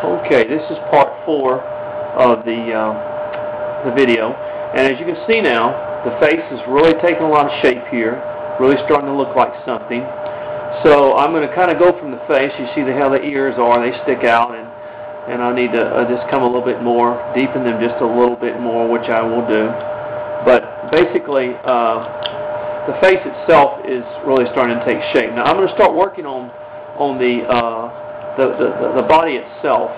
Okay, this is part 4 of the video, and as you can see now, the face is really taking a lot of shape here, really starting to look like something. So I'm going to kind of go from the face. You see how the ears are; they stick out, and I need to just come a little bit more, deepen them just a little bit more, which I will do. But basically, the face itself is really starting to take shape. Now I'm going to start working on the body itself.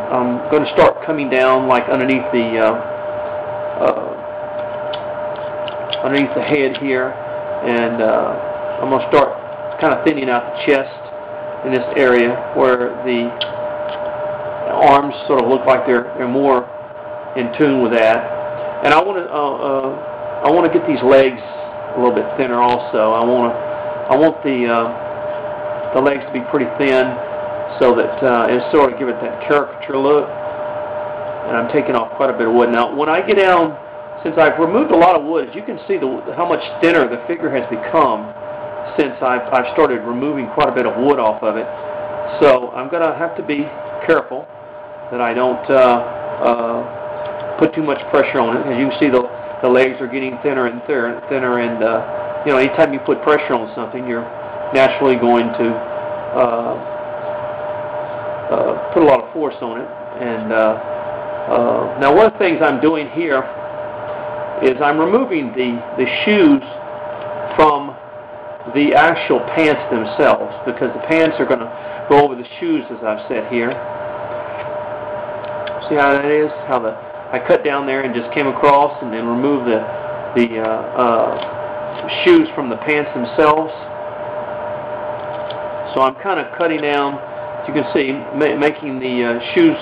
I'm going to start coming down like underneath the head here, and I'm going to start kind of thinning out the chest in this area where the arms sort of look like they're more in tune with that. And I want to get these legs a little bit thinner also. I want the legs to be pretty thin, so that it sort of give it that caricature look. And I'm taking off quite a bit of wood. Now, when I get down, since I've removed a lot of wood, as you can see how much thinner the figure has become since I've started removing quite a bit of wood off of it. So I'm going to have to be careful that I don't put too much pressure on it. As you can see, the legs are getting thinner and thinner, and you know, anytime you put pressure on something, you're naturally going to put a lot of force on it. And now one of the things I'm doing here is I'm removing the shoes from the actual pants themselves, because the pants are going to go over the shoes, as I've said here. See how that is? How I cut down there and just came across and then removed the shoes from the pants themselves. So I'm kind of cutting down, as you can see, making the shoes,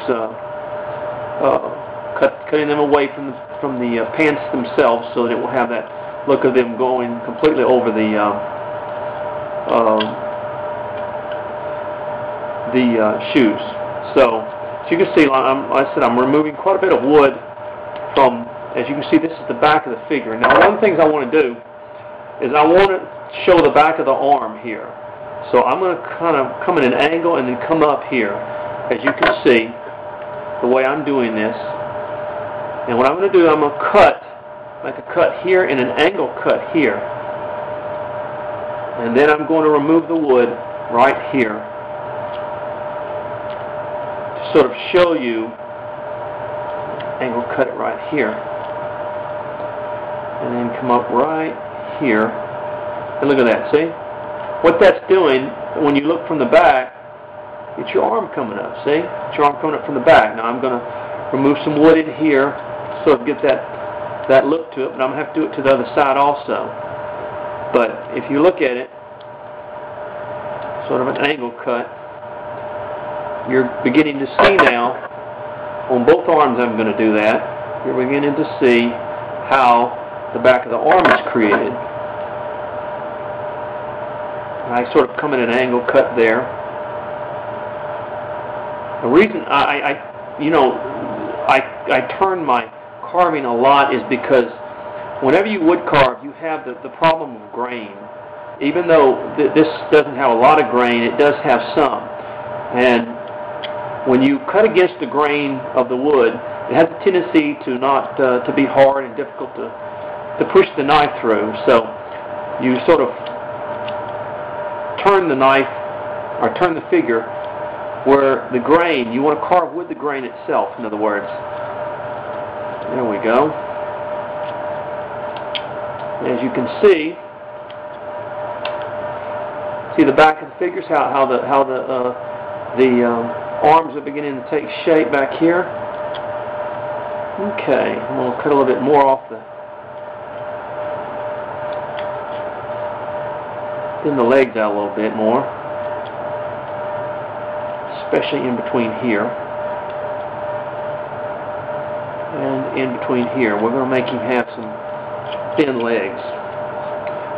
cutting them away from the pants themselves, so that it will have that look of them going completely over the shoes. So as you can see, like I said, I'm removing quite a bit of wood from, as you can see, this is the back of the figure. Now, one of the things I want to do is I want to show the back of the arm here. So I'm going to kind of come at an angle and then come up here, as you can see, the way I'm doing this. And what I'm going to do, I'm going to make a cut here and an angle cut here. And then I'm going to remove the wood right here to sort of show you, angle cut it right here. And then come up right here. And look at that, see? What that's doing, when you look from the back, it's your arm coming up, see? It's your arm coming up from the back. Now I'm going to remove some wood in here, sort of get that look to it, but I'm going to have to do it to the other side also. But if you look at it, sort of an angle cut, you're beginning to see now, on both arms I'm going to do that, you're beginning to see how the back of the arm is created. And I sort of come in an angle cut there. The reason I turn my carving a lot is because whenever you wood carve, you have the problem of grain. Even though this doesn't have a lot of grain, it does have some. And when you cut against the grain of the wood, it has a tendency to not to be hard and difficult to push the knife through. So you sort of turn the knife, or turn the figure, where the grain, you want to carve with the grain itself, in other words. There we go. As you can see the back of the figures, how the arms are beginning to take shape back here. Okay, I'm going to cut a little bit more off thin the legs out a little bit more, especially in between here and in between here. We're going to make him have some thin legs.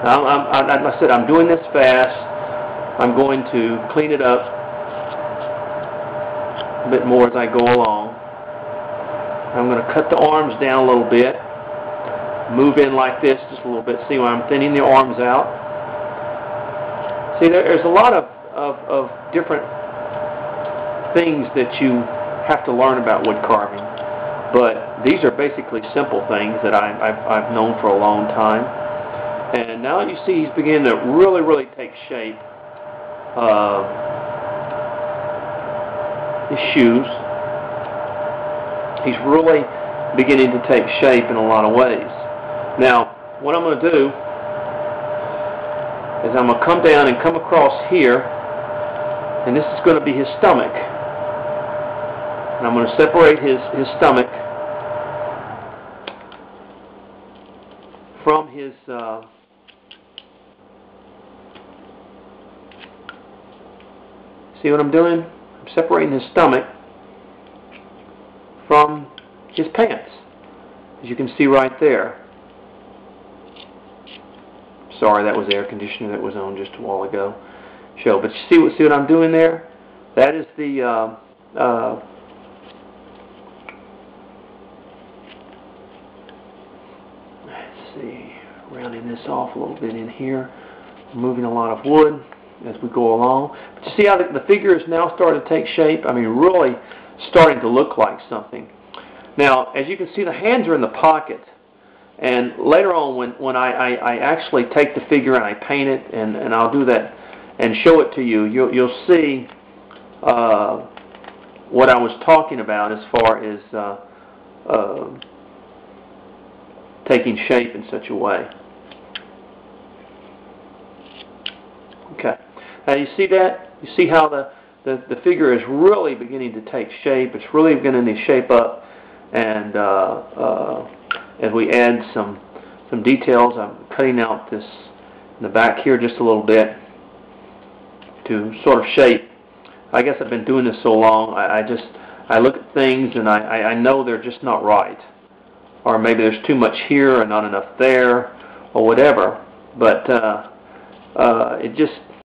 Now, like I said, I'm doing this fast. I'm going to clean it up a bit more as I go along. I'm going to cut the arms down a little bit, move in like this just a little bit. See where I'm thinning the arms out? See, there's a lot of of different things that you have to learn about wood carving, but these are basically simple things that I've known for a long time. And now you see he's beginning to really take shape. His shoes. He's really beginning to take shape in a lot of ways. Now, what I'm going to do is I'm going to come down and come across here, and this is going to be his stomach. And I'm going to separate his stomach from his see what I'm doing? I'm separating his stomach from his pants, as you can see right there. Sorry, that was the air conditioner that was on just a while ago. But you see what I'm doing there? That is the let's see, rounding this off a little bit in here, moving a lot of wood as we go along. But you see how the figure is now starting to take shape? I mean, really starting to look like something. Now, as you can see, the hands are in the pocket. And later on, when I actually take the figure and I paint it, and I'll do that and show it to you, you'll see what I was talking about as far as taking shape in such a way. Okay. Now you see that? You see how the figure is really beginning to take shape. It's really beginning to shape up, and as we add some details, I'm cutting out this in the back here just a little bit to sort of shape. I guess I've been doing this so long, I look at things and I know they're just not right, or maybe there's too much here and not enough there, or whatever. But it just